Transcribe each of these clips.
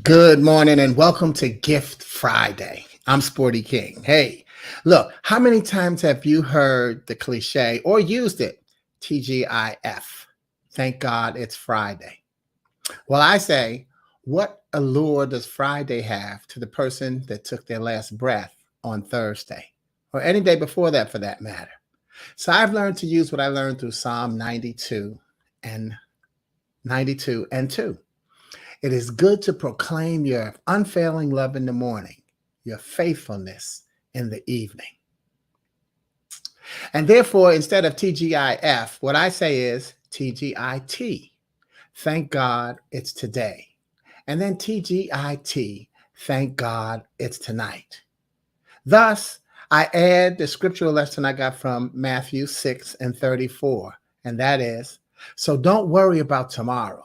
Good morning and welcome to Gift Friday. I'm Sporty King. Hey, look, how many times have you heard the cliche or used it? TGIF. Thank God it's Friday. Well, I say, what allure does Friday have to the person that took their last breath on Thursday or any day before that for that matter? So I've learned to use what I learned through Psalm and 92 and 2. It is good to proclaim your unfailing love in the morning, your faithfulness in the evening. And therefore, instead of TGIF, what I say is TGIT. Thank God it's today. And then TGIT. Thank God it's tonight. Thus, I add the scriptural lesson I got from Matthew 6 and 34. And that is, so don't worry about tomorrow,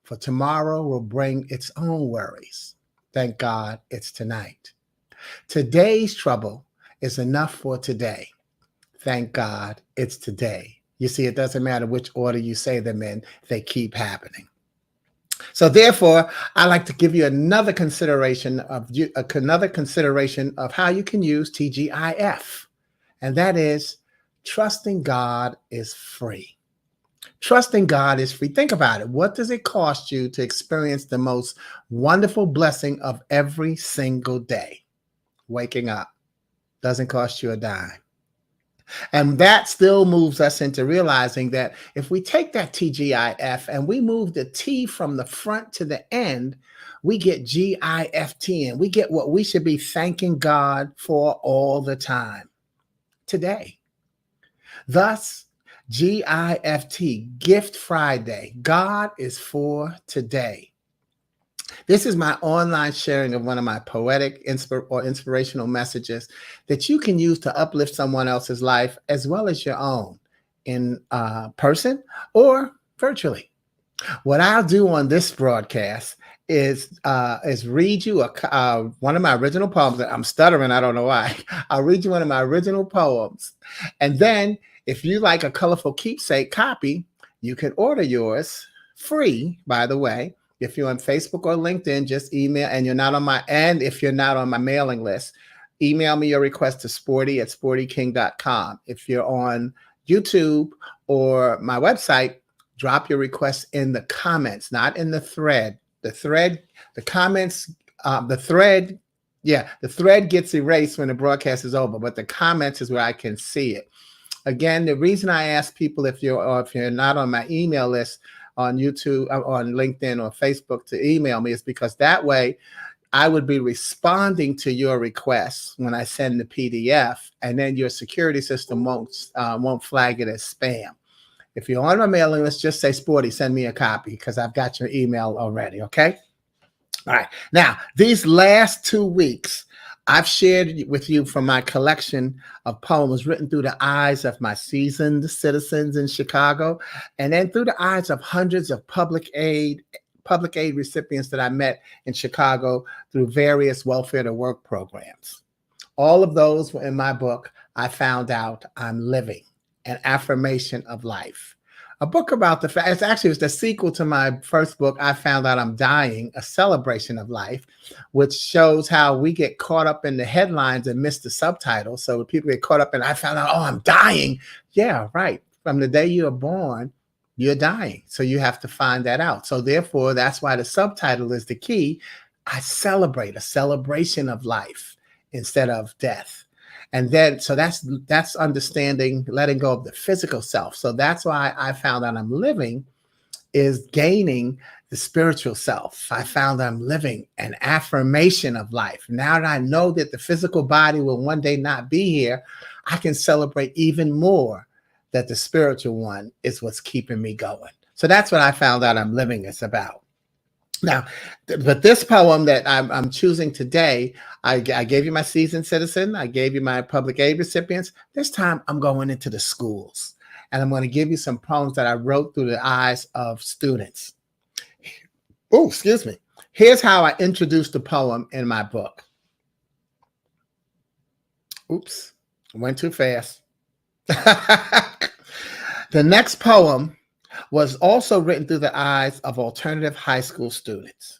for tomorrow will bring its own worries. Thank God it's tonight. Today's trouble is enough for today. Thank God it's today. You see, it doesn't matter which order you say them in, they keep happening. So therefore, I like to give you another consideration of how you can use TGIF, and that is trusting God is free. Trusting God is free. Think about it. What does it cost you to experience the most wonderful blessing of every single day? Waking up. Doesn't cost you a dime. And that still moves us into realizing that if we take that TGIF and we move the T from the front to the end, we get GIFT, and we get what we should be thanking God for all the time today. Thus, GIFT, Gift Friday. God is for today. This is my online sharing of one of my poetic or inspirational messages that you can use to uplift someone else's life as well as your own in person or virtually. What I'll do on this broadcast is read you one of my original poems. I'm stuttering, I don't know why. I'll read you one of my original poems. And then if you like a colorful keepsake copy, you can order yours free, by the way. If you're on Facebook or LinkedIn, just email, and if you're not on my mailing list, email me your request to sporty@sportyking.com. If you're on YouTube or my website, drop your request in the comments, not in the thread. The thread gets erased when the broadcast is over, but the comments is where I can see it. Again, the reason I ask people if you're not on my email list on YouTube, on LinkedIn or Facebook to email me is because that way I would be responding to your requests when I send the PDF, and then your security system won't flag it as spam. If you're on my mailing list, just say, Sporty, send me a copy because I've got your email already, okay? All right. Now, these last 2 weeks, I've shared with you from my collection of poems written through the eyes of my seasoned citizens in Chicago, and then through the eyes of hundreds of public aid recipients that I met in Chicago through various welfare to work programs. All of those were in my book, I Found Out I'm Living, an affirmation of life. A book about the fact, it was the sequel to my first book, I Found Out I'm Dying, a celebration of life, which shows how we get caught up in the headlines and miss the subtitle. So people get caught up in, I found out, oh, I'm dying. Yeah, right. From the day you're born, you're dying. So you have to find that out. So therefore, that's why the subtitle is the key. I celebrate a celebration of life instead of death. And then, so that's understanding, letting go of the physical self. So that's why I Found Out I'm Living is gaining the spiritual self. I found I'm living an affirmation of life. Now that I know that the physical body will one day not be here, I can celebrate even more that the spiritual one is what's keeping me going. So that's what I Found Out I'm Living is about. Now, but this poem that I'm choosing today, I gave you my seasoned citizen, I gave you my public aid recipients. This time I'm going into the schools, and I'm going to give you some poems that I wrote through the eyes of students. Oh, excuse me. Here's how I introduced the poem in my book. Oops, I went too fast. The next poem was also written through the eyes of alternative high school students.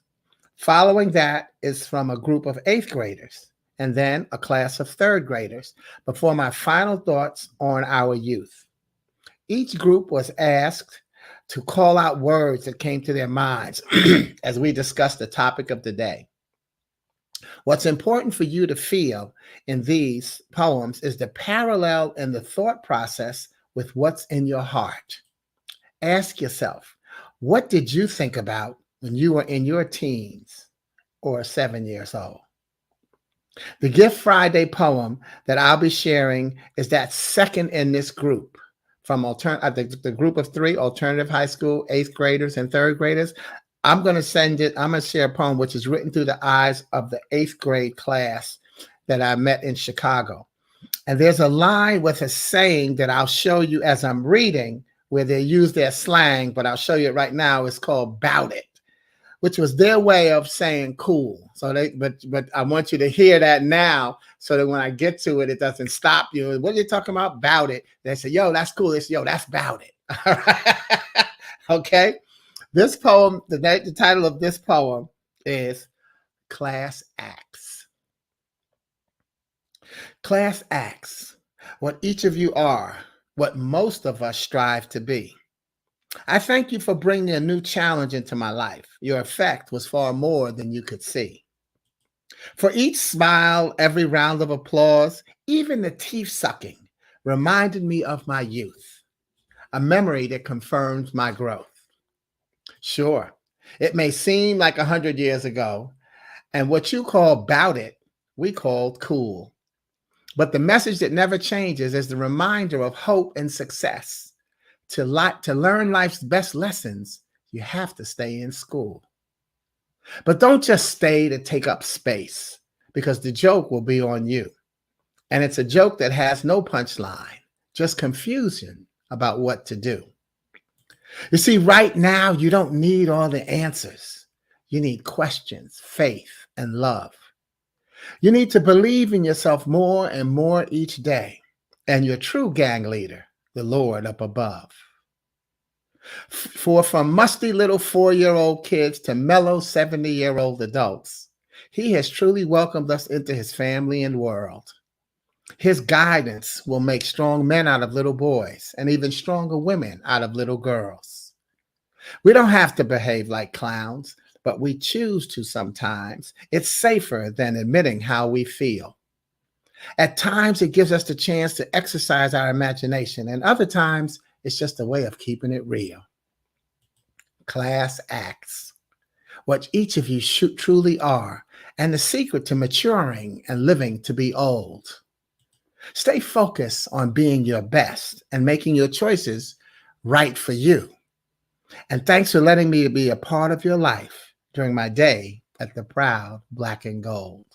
Following that is from a group of eighth graders, and then a class of third graders, before my final thoughts on our youth. Each group was asked to call out words that came to their minds as we discussed the topic of the day. What's important for you to feel in these poems is the parallel in the thought process with what's in your heart. Ask yourself, what did you think about when you were in your teens or 7 years old? The Gift Friday poem that I'll be sharing is that second in this group from the group of three, alternative high school, eighth graders and third graders. I'm going to share a poem which is written through the eyes of the eighth grade class that I met in Chicago. And there's a line with a saying that I'll show you as I'm reading where they use their slang, but I'll show you it right now. It's called "bout it," which was their way of saying cool. So but I want you to hear that now so that when I get to it, it doesn't stop you. What are you talking about? Bout it. They say, yo, that's cool. They say, yo, that's bout it. All right. Okay. This poem, the title of this poem is Class Acts. Class acts what each of you are, what most of us strive to be. I thank you for bringing a new challenge into my life. Your effect was far more than you could see. For each smile, every round of applause, even the teeth sucking, reminded me of my youth, a memory that confirms my growth. Sure, it may seem like 100 years ago, and what you call "bout it," we called cool. But the message that never changes is the reminder of hope and success. To learn life's best lessons, you have to stay in school. But don't just stay to take up space, because the joke will be on you. And it's a joke that has no punchline, just confusion about what to do. You see, right now, you don't need all the answers. You need questions, faith, and love. You need to believe in yourself more and more each day, and your true gang leader, the Lord up above. For from musty little 4-year-old kids to mellow 70-year-old adults, he has truly welcomed us into his family and world. His guidance will make strong men out of little boys and even stronger women out of little girls. We don't have to behave like clowns, but we choose to sometimes. It's safer than admitting how we feel. At times, it gives us the chance to exercise our imagination, and other times, it's just a way of keeping it real. Class acts what each of you truly are, and the secret to maturing and living to be old. Stay focused on being your best and making your choices right for you. And thanks for letting me be a part of your life during my day at the Proud Black and Gold.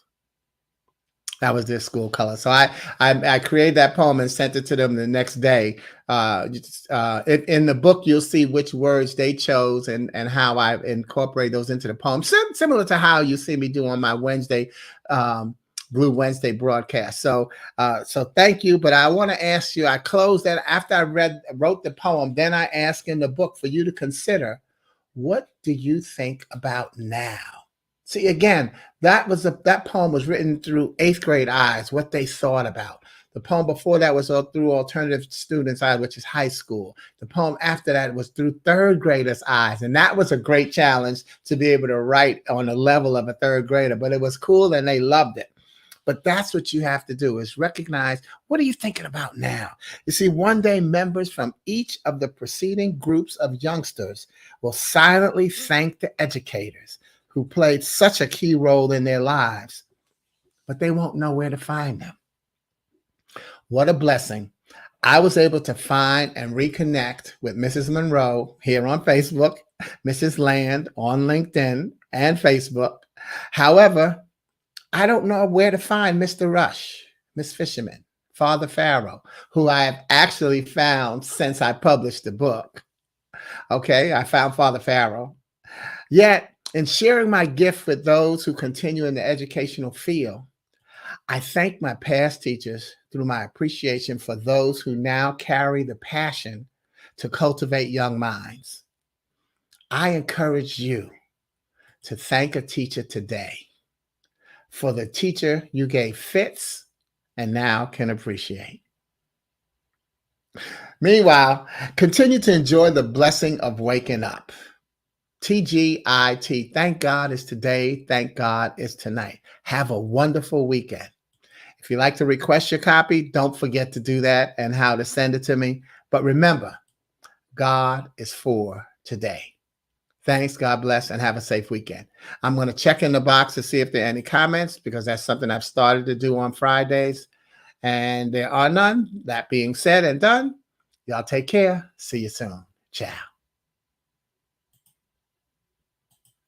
That was their school color. So I created that poem and sent it to them the next day. In the book, you'll see which words they chose and how I incorporate those into the poem, similar to how you see me do on my Wednesday, Blue Wednesday broadcast. So thank you. But I want to ask you, I closed that after I wrote the poem. Then I asked in the book for you to consider, what do you think about now? See, again, that poem was written through eighth grade eyes, what they thought about. The poem before that was through alternative students' eyes, which is high school. The poem after that was through third graders' eyes. And that was a great challenge to be able to write on the level of a third grader, but it was cool and they loved it. But that's what you have to do, is recognize, what are you thinking about now? You see, one day members from each of the preceding groups of youngsters will silently thank the educators who played such a key role in their lives, but they won't know where to find them. What a blessing. I was able to find and reconnect with Mrs. Monroe here on Facebook, Mrs. Land on LinkedIn and Facebook. However, I don't know where to find Mr. Rush, Miss Fisherman, Father Pharaoh, who I have actually found since I published the book. Okay, I found Father Pharaoh. Yet, in sharing my gift with those who continue in the educational field, I thank my past teachers through my appreciation for those who now carry the passion to cultivate young minds. I encourage you to thank a teacher today for the teacher you gave fits and now can appreciate. Meanwhile, continue to enjoy the blessing of waking up. TGIT. Thank God it's today. Thank God it's tonight. Have a wonderful weekend. If you'd like to request your copy, don't forget to do that and how to send it to me. But remember, God is for today. Thanks. God bless and have a safe weekend. I'm going to check in the box to see if there are any comments because that's something I've started to do on Fridays. And there are none. That being said and done, y'all take care. See you soon. Ciao.